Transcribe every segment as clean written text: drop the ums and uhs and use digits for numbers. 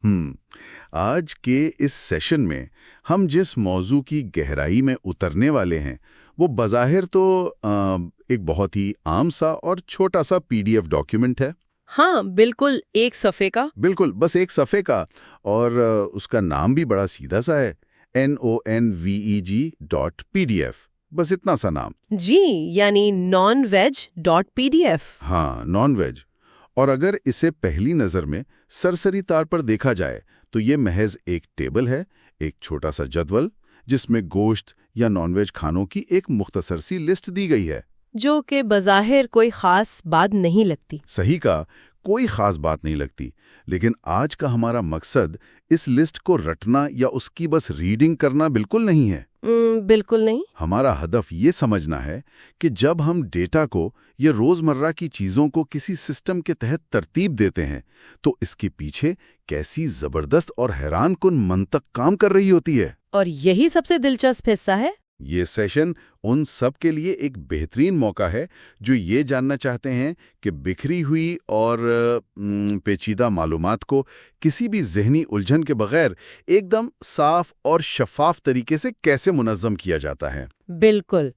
ہم آج کے اس سیشن میں ہم جس موضوع کی گہرائی میں اترنے والے ہیں وہ بظاہر تو ایک بہت ہی عام سا اور چھوٹا سا PDF ڈاکیومنٹ ہے۔ ہاں بالکل، ایک صفحے کا۔ بالکل، بس ایک صفحے کا، اور اس کا نام بھی بڑا سیدھا سا ہے، NONVEG.PDF، بس اتنا سا نام۔ جی، یعنی nonveg.pdf۔ ہاں، نان ویج۔ اور اگر اسے پہلی نظر میں سرسری طور پر دیکھا جائے تو یہ محض ایک ٹیبل ہے، ایک چھوٹا سا جدول جس میں گوشت یا نان ویج کھانوں کی ایک مختصر سی لسٹ دی گئی ہے، جو کہ بظاہر کوئی خاص بات نہیں لگتی۔ صحیح کہا، کوئی خاص بات نہیں لگتی، لیکن آج کا ہمارا مقصد اس لسٹ کو رٹنا یا اس کی بس ریڈنگ کرنا بالکل نہیں ہے۔ بالکل نہیں۔ ہمارا ہدف یہ سمجھنا ہے کہ جب ہم ڈیٹا کو یا روزمرہ کی چیزوں کو کسی سسٹم کے تحت ترتیب دیتے ہیں تو اس کے پیچھے کیسی زبردست اور حیران کن منطق کام کر رہی ہوتی ہے۔ اور یہی سب سے دلچسپ حصہ ہے۔ یہ سیشن ان سب کے لیے ایک بہترین موقع ہے جو یہ جاننا چاہتے ہیں کہ بکھری ہوئی اور پیچیدہ معلومات کو کسی بھی ذہنی الجھن کے بغیر ایک دم صاف اور شفاف طریقے سے کیسے منظم کیا جاتا ہے۔ بالکل،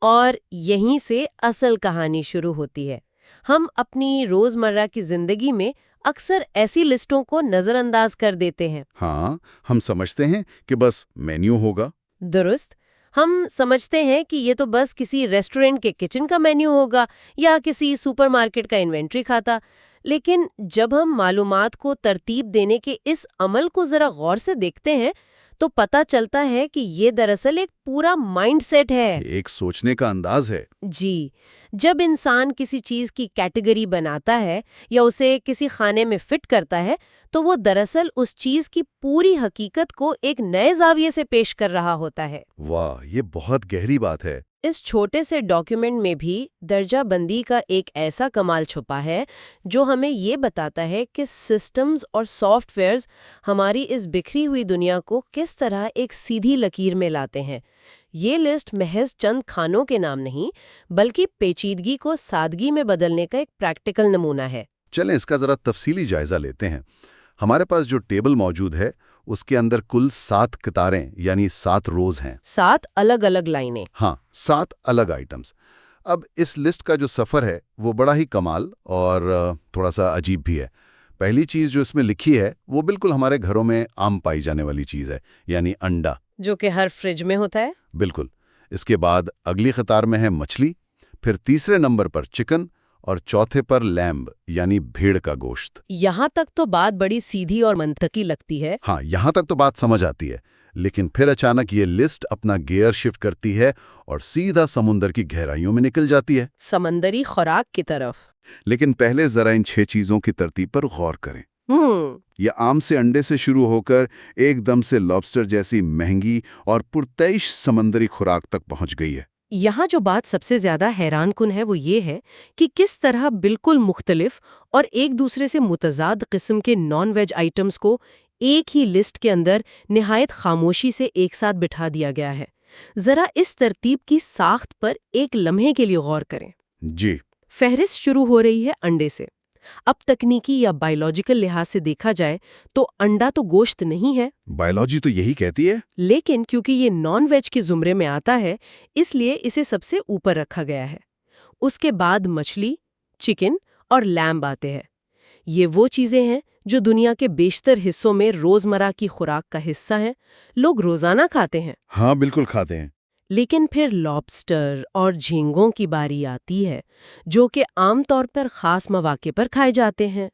اور یہیں سے اصل کہانی شروع ہوتی ہے۔ ہم اپنی روزمرہ کی زندگی میں اکثر ایسی لسٹوں کو نظر انداز کر دیتے ہیں۔ ہاں، ہم سمجھتے ہیں کہ بس مینیو ہوگا۔ درست، ہم سمجھتے ہیں کہ یہ تو بس کسی ریسٹورنٹ کے کچن کا مینیو ہوگا یا کسی سپر مارکیٹ کا انوینٹری کھاتا، لیکن جب ہم معلومات کو ترتیب دینے کے اس عمل کو ذرا غور سے دیکھتے ہیں تو پتہ چلتا ہے کہ یہ دراصل ایک پورا مائنڈ سیٹ ہے۔ ایک سوچنے کا انداز ہے۔ جی، جب انسان کسی چیز کی کیٹیگری بناتا ہے یا اسے کسی خانے میں فٹ کرتا ہے تو وہ دراصل اس چیز کی پوری حقیقت کو ایک نئے زاویے سے پیش کر رہا ہوتا ہے۔ واہ، یہ بہت گہری بات ہے۔ اس چھوٹے سے ڈاکیومنٹ میں بھی درجہ بندی کا ایک ایسا کمال چھپا ہے جو ہمیں یہ بتاتا ہے کہ سسٹمز اور سافٹ ویئرز ہماری اس بکھری ہوئی دنیا کو کس طرح ایک سیدھی لکیر میں لاتے ہیں۔ یہ لسٹ محض چند کھانوں کے نام نہیں بلکہ پیچیدگی کو سادگی میں بدلنے کا ایک پریکٹیکل نمونہ ہے۔ چلیں اس کا ذرا تفصیلی جائزہ لیتے ہیں۔ ہمارے پاس جو ٹیبل موجود ہے اس کے اندر کل 7 قطاریں یعنی 7 روز ہیں، 7 الگ الگ لائنیں۔ ہاں، 7 الگ آئٹمز۔ اب اس لسٹ کا جو سفر ہے وہ بڑا ہی کمال اور تھوڑا سا عجیب بھی ہے۔ پہلی چیز جو اس میں لکھی ہے وہ بالکل ہمارے گھروں میں عام پائی جانے والی چیز ہے، یعنی انڈا، جو کہ ہر فریج میں ہوتا ہے۔ بالکل۔ اس کے بعد اگلی قطار میں ہے مچھلی، پھر تیسرے نمبر پر چکن اور چوتھے پر لیمب یعنی بھیڑ کا گوشت۔ یہاں تک تو بات بڑی سیدھی اور منطقی لگتی ہے۔ ہاں، یہاں تک تو بات سمجھ آتی ہے، لیکن پھر اچانک یہ لسٹ اپنا گیئر شفٹ کرتی ہے اور سیدھا سمندر کی گہرائیوں میں نکل جاتی ہے، سمندری خوراک کی طرف۔ لیکن پہلے ذرا ان 6 چیزوں کی ترتیب پر غور کریں۔ یہ عام سے انڈے سے شروع ہو کر ایک دم سے لابسٹر جیسی مہنگی اور پرتعیش سمندری خوراک تک پہنچ گئی ہے۔ یہاں جو بات سب سے زیادہ حیران کن ہے وہ یہ ہے کہ کس طرح بالکل مختلف اور ایک دوسرے سے متضاد قسم کے نان ویج آئٹمز کو ایک ہی لسٹ کے اندر نہایت خاموشی سے ایک ساتھ بٹھا دیا گیا ہے۔ ذرا اس ترتیب کی ساخت پر ایک لمحے کے لیے غور کریں۔ جی، فہرست شروع ہو رہی ہے انڈے سے۔ اب تکنیکی یا بائیولوجیکل لحاظ سے دیکھا جائے تو انڈا تو گوشت نہیں ہے، بائیولوجی تو یہی کہتی ہے، لیکن کیونکہ یہ نان ویج کے زمرے میں آتا ہے اس لیے اسے سب سے اوپر رکھا گیا ہے۔ اس کے بعد مچھلی، چکن اور لیمب آتے ہیں۔ یہ وہ چیزیں ہیں جو دنیا کے بیشتر حصوں میں روزمرہ کی خوراک کا حصہ ہیں، لوگ روزانہ کھاتے ہیں۔ ہاں بالکل کھاتے ہیں۔ لیکن پھر لابسٹر اور جھینگوں کی باری آتی ہے جو کہ عام طور پر خاص مواقع پر کھائے جاتے ہیں۔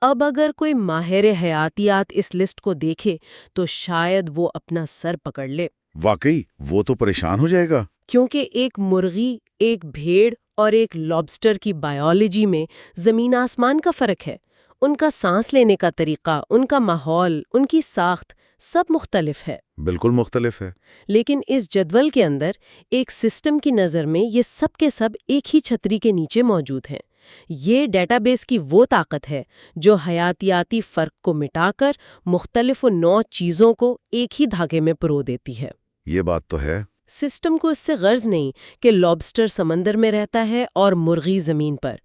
اب اگر کوئی ماہر حیاتیات اس لسٹ کو دیکھے تو شاید وہ اپنا سر پکڑ لے۔ واقعی وہ تو پریشان ہو جائے گا، کیونکہ ایک مرغی، ایک بھیڑ اور ایک لابسٹر کی بائیولوجی میں زمین آسمان کا فرق ہے۔ ان کا سانس لینے کا طریقہ، ان کا ماحول، ان کی ساخت سب مختلف ہے۔ بالکل مختلف ہے۔ لیکن اس جدول کے اندر ایک سسٹم کی نظر میں یہ سب کے سب ایک ہی چھتری کے نیچے موجود ہیں۔ یہ ڈیٹا بیس کی وہ طاقت ہے جو حیاتیاتی فرق کو مٹا کر مختلف و نوع چیزوں کو ایک ہی دھاگے میں پرو دیتی ہے۔ یہ بات تو ہے۔ سسٹم کو اس سے غرض نہیں کہ لابسٹر سمندر میں رہتا ہے اور مرغی زمین پر۔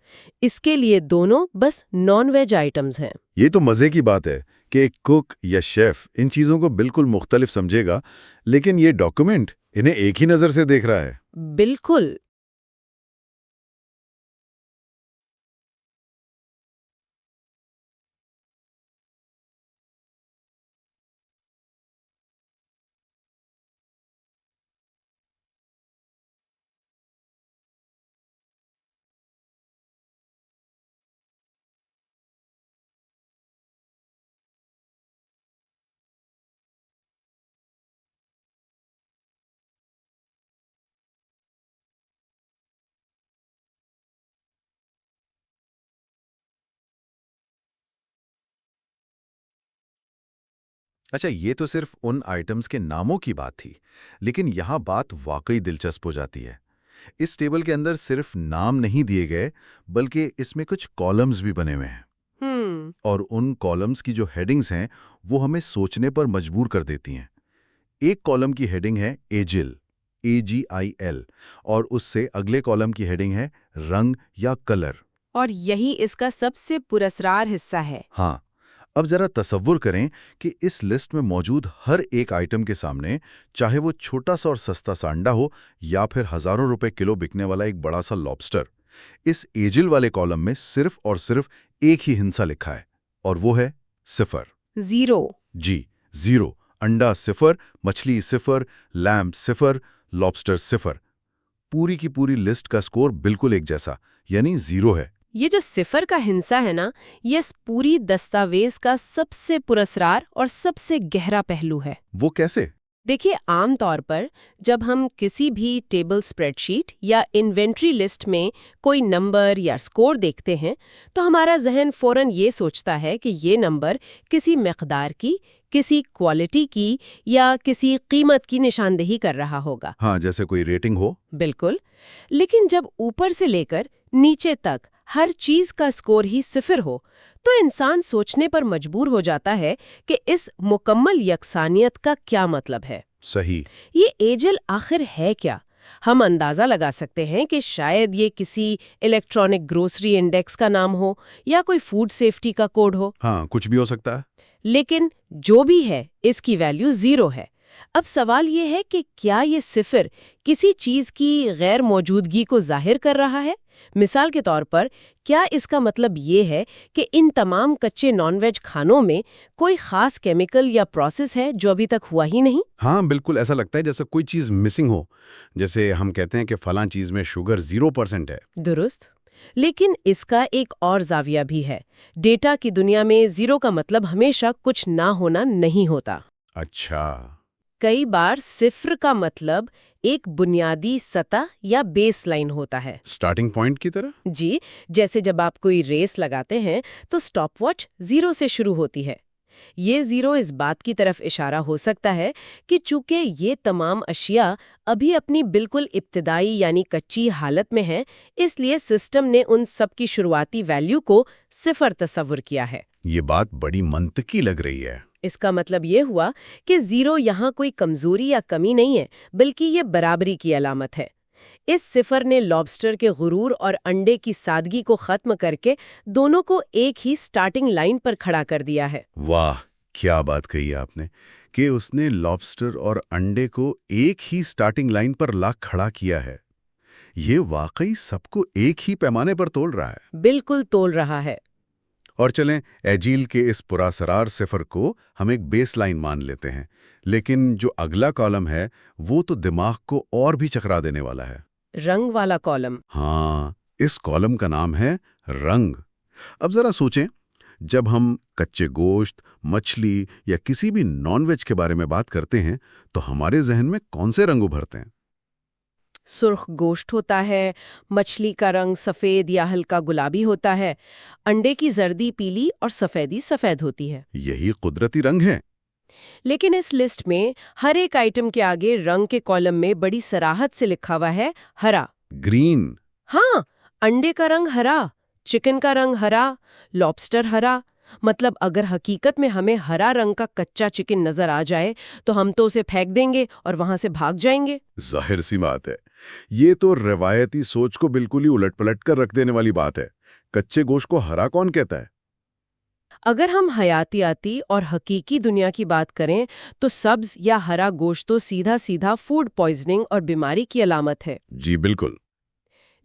اس کے لیے دونوں بس نان ویج آئٹمز ہیں۔ یہ تو مزے کی بات ہے کہ ایک کک یا شیف ان چیزوں کو بالکل مختلف سمجھے گا، لیکن یہ ڈاکومنٹ انہیں ایک ہی نظر سے دیکھ رہا ہے۔ بالکل۔ اچھا، یہ تو صرف ان آئٹمز کے ناموں کی بات تھی، لیکن یہاں بات واقعی دلچسپ ہو جاتی ہے۔ اس ٹیبل کے اندر صرف نام نہیں دیے گئے، بلکہ اس میں کچھ کالمز بھی بنے ہوئے ہیں، اور ان کالمز کی جو ہیڈنگز ہیں وہ ہمیں سوچنے پر مجبور کر دیتی ہیں۔ ایک کالم کی ہیڈنگ ہے ایجل، AGIL، اور اس سے اگلے کالم کی ہیڈنگ ہے رنگ یا کلر۔ اور یہی اس کا سب سے پراسرار حصہ ہے۔ ہاں، اب ذرا تصور کریں کہ اس لسٹ میں موجود ہر ایک آئٹم کے سامنے، چاہے وہ چھوٹا سا اور سستا سا انڈا ہو یا پھر ہزاروں روپے کلو بکنے والا ایک بڑا سا لابسٹر، اس ایجل والے کالم میں صرف اور صرف ایک ہی ہندسہ لکھا ہے، اور وہ ہے 0۔ 0۔ جی، 0۔ انڈا 0، مچھلی 0، لیمب 0، لابسٹر 0۔ پوری کی پوری لسٹ کا سکور بالکل ایک جیسا، یعنی 0 ہے۔ یہ جو 0 کا ہندسہ ہے نا، یہ اس پوری دستاویز کا سب سے پراسرار اور سب سے گہرا پہلو ہے۔ وہ کیسے؟ دیکھیے، عام طور پر جب ہم کسی بھی ٹیبل اسپریڈ شیٹ یا انوینٹری لسٹ میں کوئی نمبر یا سکور دیکھتے ہیں تو ہمارا ذہن فوراً یہ سوچتا ہے کہ یہ نمبر کسی مقدار کی، کسی کوالٹی کی یا کسی قیمت کی نشاندہی کر رہا ہوگا۔ ہاں، جیسے کوئی ریٹنگ ہو۔ بالکل، لیکن جب اوپر سے لے کر نیچے تک ہر چیز کا سکور ہی 0 ہو تو انسان سوچنے پر مجبور ہو جاتا ہے کہ اس مکمل یکسانیت کا کیا مطلب ہے۔ صحیح۔ یہ ایجل آخر ہے کیا؟ ہم اندازہ لگا سکتے ہیں کہ شاید یہ کسی الیکٹرانک گروسری انڈیکس کا نام ہو یا کوئی فوڈ سیفٹی کا کوڈ ہو۔ ہاں، کچھ بھی ہو سکتا ہے۔ لیکن جو بھی ہے، اس کی ویلیو 0 ہے۔ اب سوال یہ ہے کہ کیا یہ 0 کسی چیز کی غیر موجودگی کو ظاہر کر رہا ہے؟ مثال کے طور پر، کیا اس کا مطلب یہ ہے کہ ان تمام کچے نان ویج کھانوں میں کوئی خاص کیمیکل یا پروسیس ہے جو ابھی تک ہوا ہی نہیں؟ ہاں، بالکل ایسا لگتا ہے جیسے کوئی چیز مسنگ ہو، جیسے ہم کہتے ہیں کہ فلاں چیز میں شوگر 0% ہے۔ درست۔ لیکن اس کا ایک اور زاویہ بھی ہے۔ ڈیٹا کی دنیا میں 0 کا مطلب ہمیشہ کچھ نہ ہونا نہیں ہوتا۔ اچھا۔ کئی بار 0 کا مطلب ایک بنیادی سطح یا بیس لائن ہوتا ہے۔ سٹارٹنگ پوائنٹ کی طرح؟ جی، جیسے جب آپ کوئی ریس لگاتے ہیں تو سٹاپ واچ 0 سے شروع ہوتی ہے۔ یہ 0 اس بات کی طرف اشارہ ہو سکتا ہے کہ چونکہ یہ تمام اشیاء ابھی اپنی بالکل ابتدائی یعنی کچی حالت میں ہیں، اس لیے سسٹم نے ان سب کی شروعاتی ویلیو کو 0 تصور کیا ہے۔ یہ بات بڑی منطقی لگ رہی ہے۔ اس کا مطلب یہ ہوا کہ 0 یہاں کوئی کمزوری یا کمی نہیں ہے، بلکہ یہ برابری کی علامت ہے۔ اس 0 نے لابسٹر کے غرور اور انڈے کی سادگی کو ختم کر کے دونوں کو ایک ہی سٹارٹنگ لائن پر کھڑا کر دیا ہے۔ واہ، کیا بات کہی آپ نے کہ اس نے لابسٹر اور انڈے کو ایک ہی سٹارٹنگ لائن پر لا کھڑا کیا ہے۔ یہ واقعی سب کو ایک ہی پیمانے پر تول رہا ہے۔ بالکل تول رہا ہے۔ اور چلیں، ایجیل کے اس پراسرار 0 کو ہم ایک بیس لائن مان لیتے ہیں، لیکن جو اگلا کالم ہے وہ تو دماغ کو اور بھی چکرا دینے والا ہے۔ رنگ والا کالم۔ ہاں، اس کالم کا نام ہے رنگ۔ اب ذرا سوچیں، جب ہم کچے گوشت، مچھلی یا کسی بھی نان ویج کے بارے میں بات کرتے ہیں تو ہمارے ذہن میں کون سے رنگ ابھرتے ہیں؟ سرخ گوشت ہوتا ہے، مچھلی کا رنگ سفید یا ہلکا گلابی ہوتا ہے، انڈے کی زردی پیلی اور سفیدی سفید ہوتی ہے۔ یہی قدرتی رنگ ہے۔ لیکن اس لسٹ میں ہر ایک آئٹم کے آگے رنگ کے کالم میں بڑی صراحت سے لکھا ہوا ہے ہرا۔ گرین۔ ہاں، انڈے کا رنگ ہرا، چکن کا رنگ ہرا، لابسٹر ہرا۔ مطلب اگر حقیقت میں ہمیں ہرا رنگ کا کچا چکن نظر آ جائے تو ہم تو اسے پھینک دیں گے اور وہاں سے بھاگ جائیں گے۔ ظاہر سی بات ہے، یہ تو روایتی سوچ کو بالکل ہی الٹ پلٹ کر رکھ دینے والی بات ہے۔ کچے گوشت کو ہرا کون کہتا ہے؟ اگر ہم حیاتیاتی اور حقیقی دنیا کی بات کریں تو سبز یا ہرا گوشت تو سیدھا سیدھا فوڈ پوائزننگ اور بیماری کی علامت ہے۔ جی بالکل۔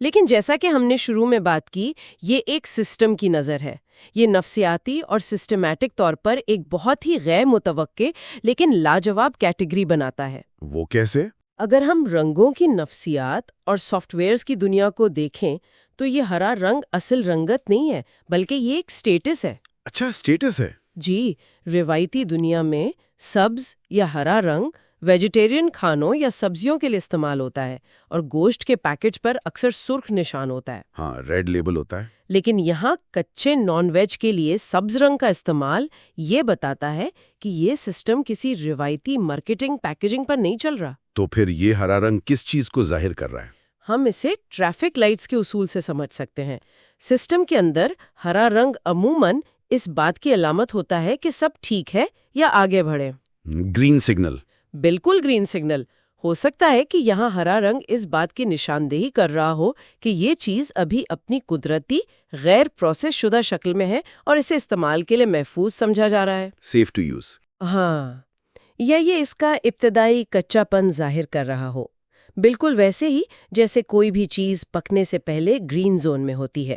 لیکن جیسا کہ ہم نے شروع میں بات کی، یہ ایک سسٹم کی نظر ہے۔ یہ نفسیاتی اور سسٹمیٹک طور پر ایک بہت ہی غیر متوقع لیکن لاجواب کیٹیگری بناتا ہے۔ وہ کیسے؟ اگر ہم رنگوں کی نفسیات اور سافٹ ویئرز کی دنیا کو دیکھیں تو یہ ہرا رنگ اصل رنگت نہیں ہے، بلکہ یہ ایک سٹیٹس ہے۔ اچھا، اسٹیٹس ہے۔ جی، روایتی دنیا میں سبز یا ہرا رنگ ویجیٹیرین کھانوں یا سبزیوں کے لیے استعمال ہوتا ہے، اور گوشت کے پیکج پر اکثر سرخ نشان ہوتا ہے۔ ہاں، ریڈ لیبل ہوتا ہے۔ لیکن یہاں کچے نان ویج کے لیے سبز رنگ کا استعمال یہ بتاتا ہے کہ یہ سسٹم کسی روایتی مارکیٹنگ پیکیجنگ پر نہیں چل رہا۔ تو پھر یہ ہرا رنگ کس چیز کو ظاہر کر رہا ہے؟ ہم اسے ٹریفک لائٹس کے اصول سے سمجھ سکتے ہیں۔ سسٹم کے اندر ہرا رنگ عموماً اس بات کی علامت ہوتا ہے کہ سب ٹھیک ہے یا آگے بڑھیں۔ Green signal. بالکل گرین سگنل۔ ہو سکتا ہے کہ یہاں ہرا رنگ اس بات کی نشاندہی کر رہا ہو کہ یہ چیز ابھی اپنی قدرتی غیر پروسیس شدہ شکل میں ہے اور اسے استعمال کے لیے محفوظ سمجھا جا رہا ہے۔ Safe to use. ہاں، یا یہ اس کا ابتدائی کچا پن ظاہر کر رہا ہو، بالکل ویسے ہی جیسے کوئی بھی چیز پکنے سے پہلے گرین زون میں ہوتی ہے۔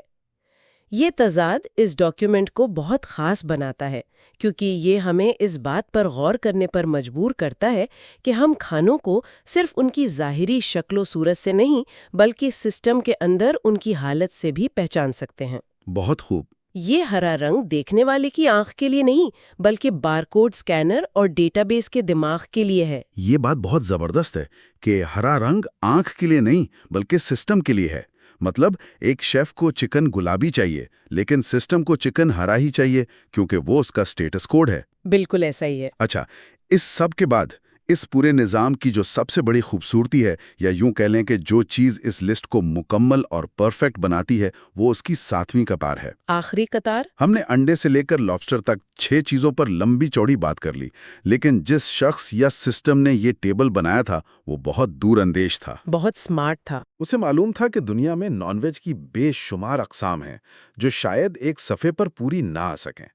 یہ تضاد اس ڈاکیومنٹ کو بہت خاص بناتا ہے، کیونکہ یہ ہمیں اس بات پر غور کرنے پر مجبور کرتا ہے کہ ہم کھانوں کو صرف ان کی ظاہری شکل و صورت سے نہیں بلکہ سسٹم کے اندر ان کی حالت سے بھی پہچان سکتے ہیں۔ بہت خوب۔ یہ ہرا رنگ دیکھنے والے کی آنکھ کے لیے نہیں بلکہ بارکوڈ سکینر اور ڈیٹا بیس کے دماغ کے لیے ہے۔ یہ بات بہت زبردست ہے کہ ہرا رنگ آنکھ کے لیے نہیں بلکہ سسٹم کے لیے ہے۔ مطلب ایک شیف کو چکن گلابی چاہیے لیکن سسٹم کو چکن ہرا ہی چاہیے کیونکہ وہ اس کا سٹیٹس کوڈ ہے۔ بالکل ایسا ہی ہے۔ اچھا، اس سب کے بعد اس پورے نظام کی جو سب سے بڑی خوبصورتی ہے، یا یوں کہہ لیں کہ جو چیز اس لسٹ کو مکمل اور پرفیکٹ بناتی ہے، وہ اس کی 7ویں قطار ہے۔ آخری قطار؟ ہم نے انڈے سے لے کر لابسٹر تک 6 چیزوں پر لمبی چوڑی بات کر لی، لیکن جس شخص یا سسٹم نے یہ ٹیبل بنایا تھا وہ بہت دور اندیش تھا۔ بہت سمارٹ تھا۔ اسے معلوم تھا کہ دنیا میں نان ویج کی بے شمار اقسام ہیں جو شاید ایک صفحے پر پوری نہ آ سکیں،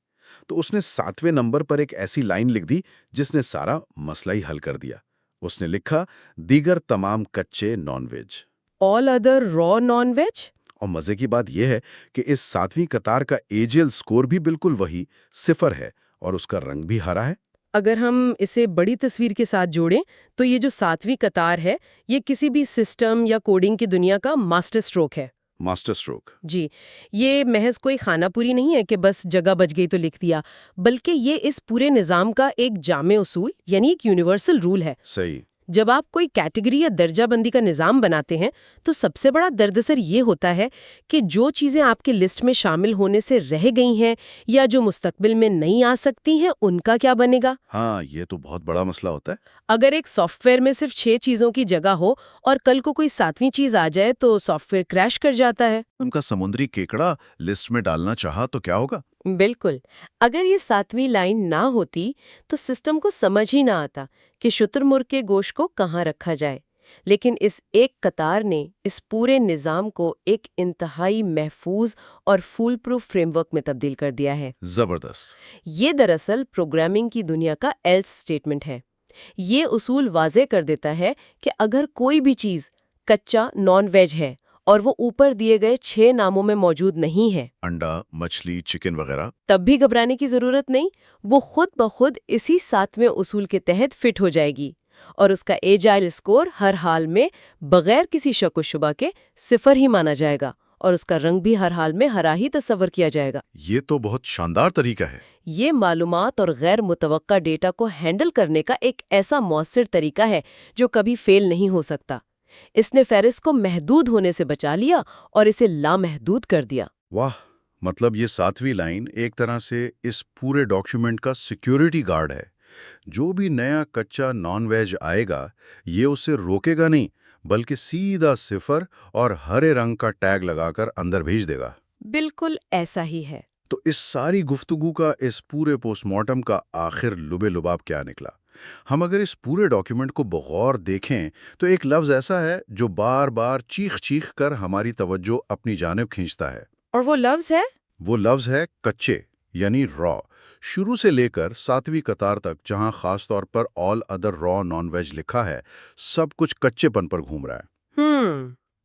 تو اس نے 7ویں نمبر پر ایک ایسی لائن لکھ دی جس نے سارا مسئلہ ہی حل کر دیا۔ اس نے لکھا، دیگر تمام کچے نان ویج۔ آل ادر را نان ویج؟ اور مزے کی بات یہ ہے کہ اس 7ویں قطار کا ایجل سکور بھی بالکل وہی 0 ہے اور اس کا رنگ بھی ہرا ہے۔ اگر ہم اسے بڑی تصویر کے ساتھ جوڑیں تو یہ جو 7ویں قطار ہے یہ کسی بھی سسٹم یا کوڈنگ کی دنیا کا ماسٹر سٹروک ہے۔ Master stroke. جی، یہ محض کوئی خانہ پوری نہیں ہے کہ بس جگہ بچ گئی تو لکھ دیا، بلکہ یہ اس پورے نظام کا ایک جامع اصول یعنی ایک یونیورسل رول ہے۔ صحیح۔ جب آپ کوئی کیٹیگری یا درجہ بندی کا نظام بناتے ہیں تو سب سے بڑا دردسر یہ ہوتا ہے کہ جو چیزیں آپ کے لسٹ میں شامل ہونے سے رہ گئی ہیں یا جو مستقبل میں نہیں آ سکتی ہیں ان کا کیا بنے گا؟ ہاں، یہ تو بہت بڑا مسئلہ ہوتا ہے۔ اگر ایک سافٹ ویئر میں صرف 6 چیزوں کی جگہ ہو اور کل کو کوئی 7ویں چیز آ جائے تو سافٹ ویئر کریش کر جاتا ہے۔ ان کا سمندری کیکڑا لسٹ میں ڈالنا چاہا تو کیا ہوگا؟ بالکل، اگر یہ 7ویں لائن نہ ہوتی تو سسٹم کو سمجھ ہی نہ آتا کہ شتر مرغ کے گوشت کو کہاں رکھا جائے۔ لیکن اس ایک قطار نے اس پورے نظام کو ایک انتہائی محفوظ اور فول پروف فریم ورک میں تبدیل کر دیا ہے۔ زبردست۔ یہ دراصل پروگرامنگ کی دنیا کا ایلس اسٹیٹمنٹ ہے۔ یہ اصول واضح کر دیتا ہے کہ اگر کوئی بھی چیز کچا نان ویج ہے اور وہ اوپر دیے گئے 6 ناموں میں موجود نہیں ہے، انڈا، مچھلی، چکن وغیرہ، تب بھی گھبرانے کی ضرورت نہیں، وہ خود بخود اسی 7ویں اصول کے تحت فٹ ہو جائے گی اور اس کا ایجائل اسکور ہر حال میں بغیر کسی شک و شبہ کے 0 ہی مانا جائے گا اور اس کا رنگ بھی ہر حال میں ہرا ہی تصور کیا جائے گا۔ یہ تو بہت شاندار طریقہ ہے۔ یہ معلومات اور غیر متوقع ڈیٹا کو ہینڈل کرنے کا ایک ایسا مؤثر طریقہ ہے جو کبھی فیل نہیں ہو سکتا۔ اس نے فہرست کو محدود ہونے سے بچا لیا اور اسے لامحدود کر دیا۔ واہ، مطلب یہ 7ویں لائن ایک طرح سے اس پورے ڈاکیومنٹ کا سیکیورٹی گارڈ ہے۔ جو بھی نیا کچا نان ویج آئے گا یہ اسے روکے گا نہیں بلکہ سیدھا 0 اور ہرے رنگ کا ٹیگ لگا کر اندر بھیج دے گا۔ بالکل ایسا ہی ہے۔ تو اس ساری گفتگو کا، اس پورے پوسٹ مارٹم کا آخر لبے لباب کیا نکلا؟ ہم اگر اس پورے ڈاکیومنٹ کو بغور دیکھیں تو ایک لفظ ایسا ہے جو بار بار چیخ کر ہماری توجہ اپنی جانب کھینچتا ہے۔ اور وہ لفظ ہے؟ وہ لفظ ہے کچے۔ یعنی را، شروع سے لے کر 7ویں قطار تک جہاں خاص طور پر آل ادر را نان ویج لکھا ہے، سب کچھ کچے پن پر گھوم رہا ہے۔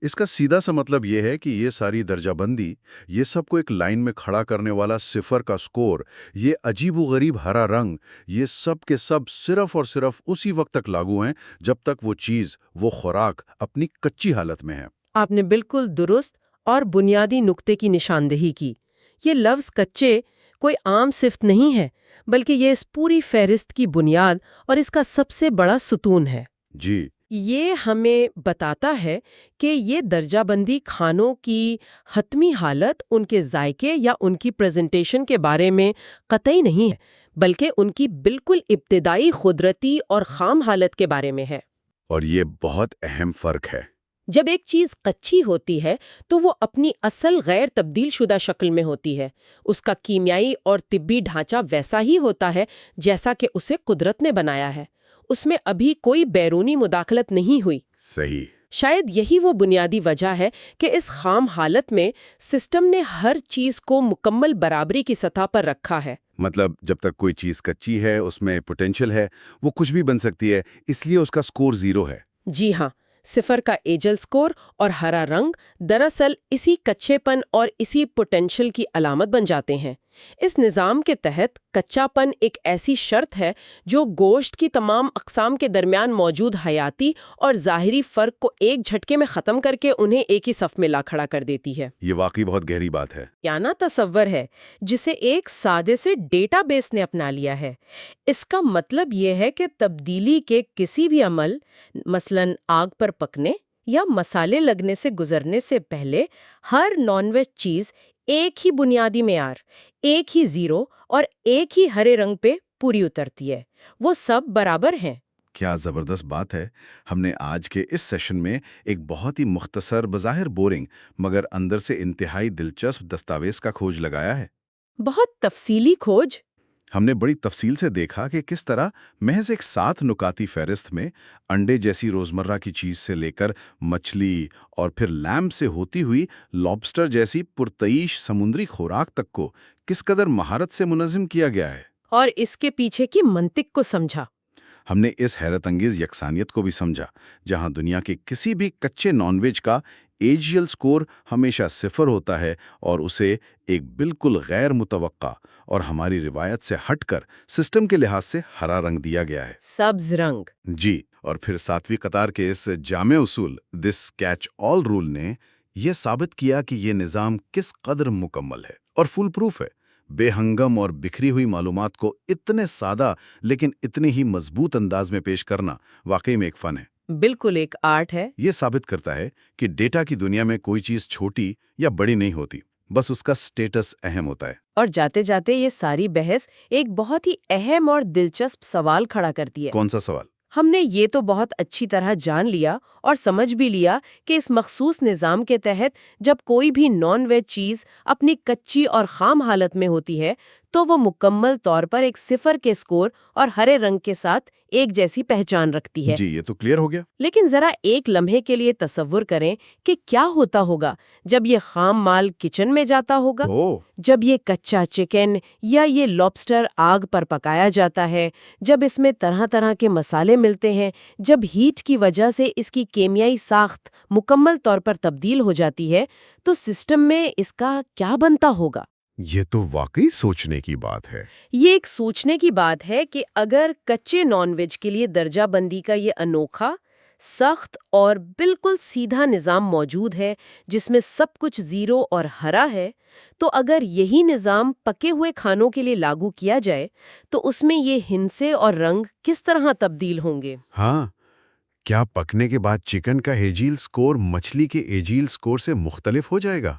اس کا سیدھا سا مطلب یہ ہے کہ یہ ساری درجہ بندی، یہ سب کو ایک لائن میں کھڑا کرنے والا صفر کا سکور، یہ عجیب و غریب ہرا رنگ، یہ سب کے سب صرف اور صرف اسی وقت تک لاگو ہیں جب تک وہ چیز، وہ خوراک اپنی کچی حالت میں ہے۔ آپ نے بالکل درست اور بنیادی نقطے کی نشاندہی کی۔ یہ لفظ کچے کوئی عام صفت نہیں ہے، بلکہ یہ اس پوری فہرست کی بنیاد اور اس کا سب سے بڑا ستون ہے۔ جی، یہ ہمیں بتاتا ہے کہ یہ درجہ بندی کھانوں کی حتمی حالت ان کے ذائقے یا ان کی پریزنٹیشن کے بارے میں قطعی نہیں ہے، بلکہ ان کی بالکل ابتدائی قدرتی اور خام حالت کے بارے میں ہے۔ اور یہ بہت اہم فرق ہے۔ جب ایک چیز کچی ہوتی ہے تو وہ اپنی اصل غیر تبدیل شدہ شکل میں ہوتی ہے۔ اس کا کیمیائی اور طبی ڈھانچہ ویسا ہی ہوتا ہے جیسا کہ اسے قدرت نے بنایا ہے۔ اس میں ابھی کوئی بیرونی مداخلت نہیں ہوئی۔ صحیح۔ شاید یہی وہ بنیادی وجہ ہے کہ اس خام حالت میں سسٹم نے ہر چیز کو مکمل برابری کی سطح پر رکھا ہے۔ مطلب جب تک کوئی چیز کچی ہے، اس میں پوٹینشل ہے، وہ کچھ بھی بن سکتی ہے، اس لیے اس کا سکور 0 ہے۔ جی ہاں، صفر کا ایجل سکور اور ہرا رنگ دراصل اسی کچے پن اور اسی پوٹینشل کی علامت بن جاتے ہیں۔ اس نظام کے تحت کچا پن ایک ایسی شرط ہے جو گوشت کی تمام اقسام کے درمیان موجود حیاتی اور ظاہری فرق کو ایک جھٹکے میں ختم کر کے انہیں ایک ہی صف میں لا کھڑا کر دیتی ہے۔ یہ واقعی بہت گہری بات ہے۔ کیا تصور ہے جسے ایک سادے سے ڈیٹا بیس نے اپنا لیا ہے۔ اس کا مطلب یہ ہے کہ تبدیلی کے کسی بھی عمل، مثلاً آگ پر پکنے یا مسالے لگنے سے گزرنے سے پہلے، ہر نان ویج چیز ایک ہی بنیادی معیار، ایک ہی 0 اور ایک ہی ہرے رنگ پہ پوری اترتی ہے۔ وہ سب برابر ہیں۔ کیا زبردست بات ہے۔ ہم نے آج کے اس سیشن میں ایک بہت ہی مختصر، بظاہر بورنگ مگر اندر سے انتہائی دلچسپ دستاویز کا کھوج لگایا ہے۔ بہت تفصیلی کھوج۔ ہم نے بڑی تفصیل سے دیکھا کہ کس طرح محض ایک 7 نکاتی فہرست میں انڈے جیسی روزمرہ کی چیز سے لے کر مچھلی اور پھر لیمب سے ہوتی ہوئی لابسٹر جیسی پرتعیش سمندری خوراک تک کو کس قدر مہارت سے منظم کیا گیا ہے، اور اس کے پیچھے کی منطق کو سمجھا۔ ہم نے اس حیرت انگیز یکسانیت کو بھی سمجھا جہاں دنیا کے کسی بھی کچے نان ویج کا ایجیل سکور ہمیشہ 0 ہوتا ہے اور اسے ایک بالکل غیر متوقع اور ہماری روایت سے ہٹ کر سسٹم کے لحاظ سے ہرا رنگ دیا گیا ہے۔ سبز رنگ۔ جی، اور پھر 7ویں قطار کے اس جامع اصول دس کیچ آل رول نے یہ ثابت کیا کہ یہ نظام کس قدر مکمل ہے اور فول پروف ہے۔ بے ہنگم اور بکھری ہوئی معلومات کو اتنے سادہ لیکن اتنے ہی مضبوط انداز میں پیش کرنا واقعی میں ایک فن ہے۔ بالکل ایک آرٹ ہے۔ یہ ثابت کرتا ہے کہ ڈیٹا کی دنیا میں کوئی چیز چھوٹی یا بڑی نہیں ہوتی، بس اس کا سٹیٹس اہم ہوتا ہے۔ اور جاتے جاتے یہ ساری بحث ایک بہت ہی اہم اور دلچسپ سوال کھڑا کرتی ہے۔ کون سا سوال؟ ہم نے یہ تو بہت اچھی طرح جان لیا اور سمجھ بھی لیا کہ اس مخصوص نظام کے تحت جب کوئی بھی نان ویج چیز اپنی کچی اور خام حالت میں ہوتی ہے تو وہ مکمل طور پر ایک 0 کے سکور اور ہرے رنگ کے ساتھ ایک جیسی پہچان رکھتی ہے۔ جی، یہ تو کلیئر ہو گیا۔ لیکن ذرا ایک لمحے کے لیے تصور کریں کہ کیا ہوتا ہوگا جب یہ خام مال کچن میں جاتا ہوگا، جب یہ کچا چکن یا یہ لابسٹر آگ پر پکایا جاتا ہے، جب اس میں طرح طرح کے مسالے ملتے ہیں، جب ہیٹ کی وجہ سے اس کی کیمیائی ساخت مکمل طور پر تبدیل ہو جاتی ہے، تو سسٹم میں اس کا کیا بنتا ہوگا؟ یہ تو واقعی سوچنے کی بات ہے۔ یہ ایک سوچنے کی بات ہے کہ اگر کچے نان ویج کے لیے درجہ بندی کا یہ انوکھا، سخت اور بالکل سیدھا نظام موجود ہے جس میں سب کچھ 0 اور ہرا ہے، تو اگر یہی نظام پکے ہوئے کھانوں کے لیے لاگو کیا جائے تو اس میں یہ ہندسے اور رنگ کس طرح تبدیل ہوں گے؟ ہاں، کیا پکنے کے بعد چکن کا ایجیل سکور مچھلی کے ایجیل سکور سے مختلف ہو جائے گا؟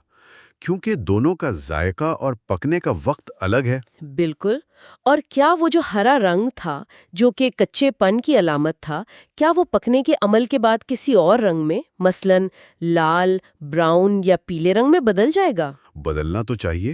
کیونکہ دونوں کا ذائقہ اور پکنے کا وقت الگ ہے۔ بالکل۔ اور کیا وہ جو ہرا رنگ تھا جو کہ کچے پن کی علامت تھا، کیا وہ پکنے کے عمل کے بعد کسی اور رنگ میں، مثلاً لال، براؤن یا پیلے رنگ میں بدل جائے گا؟ بدلنا تو چاہیے۔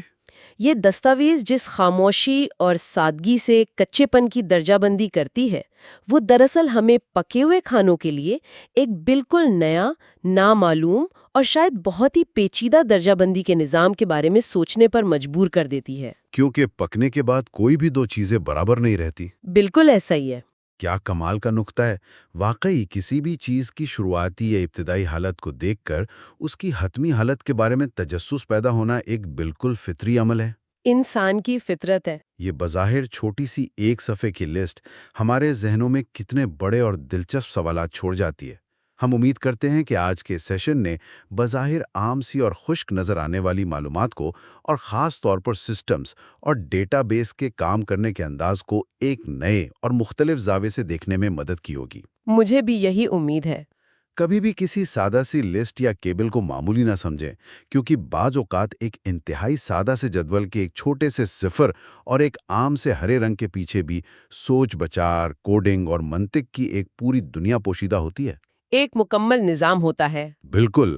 یہ دستاویز جس خاموشی اور سادگی سے کچے پن کی درجہ بندی کرتی ہے وہ دراصل ہمیں پکے ہوئے کھانوں کے لیے ایک بالکل نیا، نامعلوم اور شاید بہت ہی پیچیدہ درجہ بندی کے نظام کے بارے میں سوچنے پر مجبور کر دیتی ہے۔ کیونکہ پکنے کے بعد کوئی بھی دو چیزیں برابر نہیں رہتی۔ بالکل ایسا ہی ہے۔ کیا کمال کا نقطہ ہے! واقعی کسی بھی چیز کی شروعاتی یا ابتدائی حالت کو دیکھ کر اس کی حتمی حالت کے بارے میں تجسس پیدا ہونا ایک بالکل فطری عمل ہے۔ انسان کی فطرت ہے۔ یہ بظاہر چھوٹی سی ایک صفحے کی لسٹ ہمارے ذہنوں میں کتنے بڑے اور دلچسپ سوالات چھوڑ جاتی ہے۔ ہم امید کرتے ہیں کہ آج کے سیشن نے بظاہر عام سی اور خشک نظر آنے والی معلومات کو، اور خاص طور پر سسٹمز اور ڈیٹا بیس کے کام کرنے کے انداز کو ایک نئے اور مختلف زاویے سے دیکھنے میں مدد کی ہوگی۔ مجھے بھی یہی امید ہے۔ کبھی بھی کسی سادہ سی لسٹ یا کیبل کو معمولی نہ سمجھیں، کیونکہ بعض اوقات ایک انتہائی سادہ سے جدول کے ایک چھوٹے سے صفر اور ایک عام سے ہرے رنگ کے پیچھے بھی سوچ بچار، کوڈنگ اور منطق کی ایک پوری دنیا پوشیدہ ہوتی ہے۔ ایک مکمل نظام ہوتا ہے۔ بالکل۔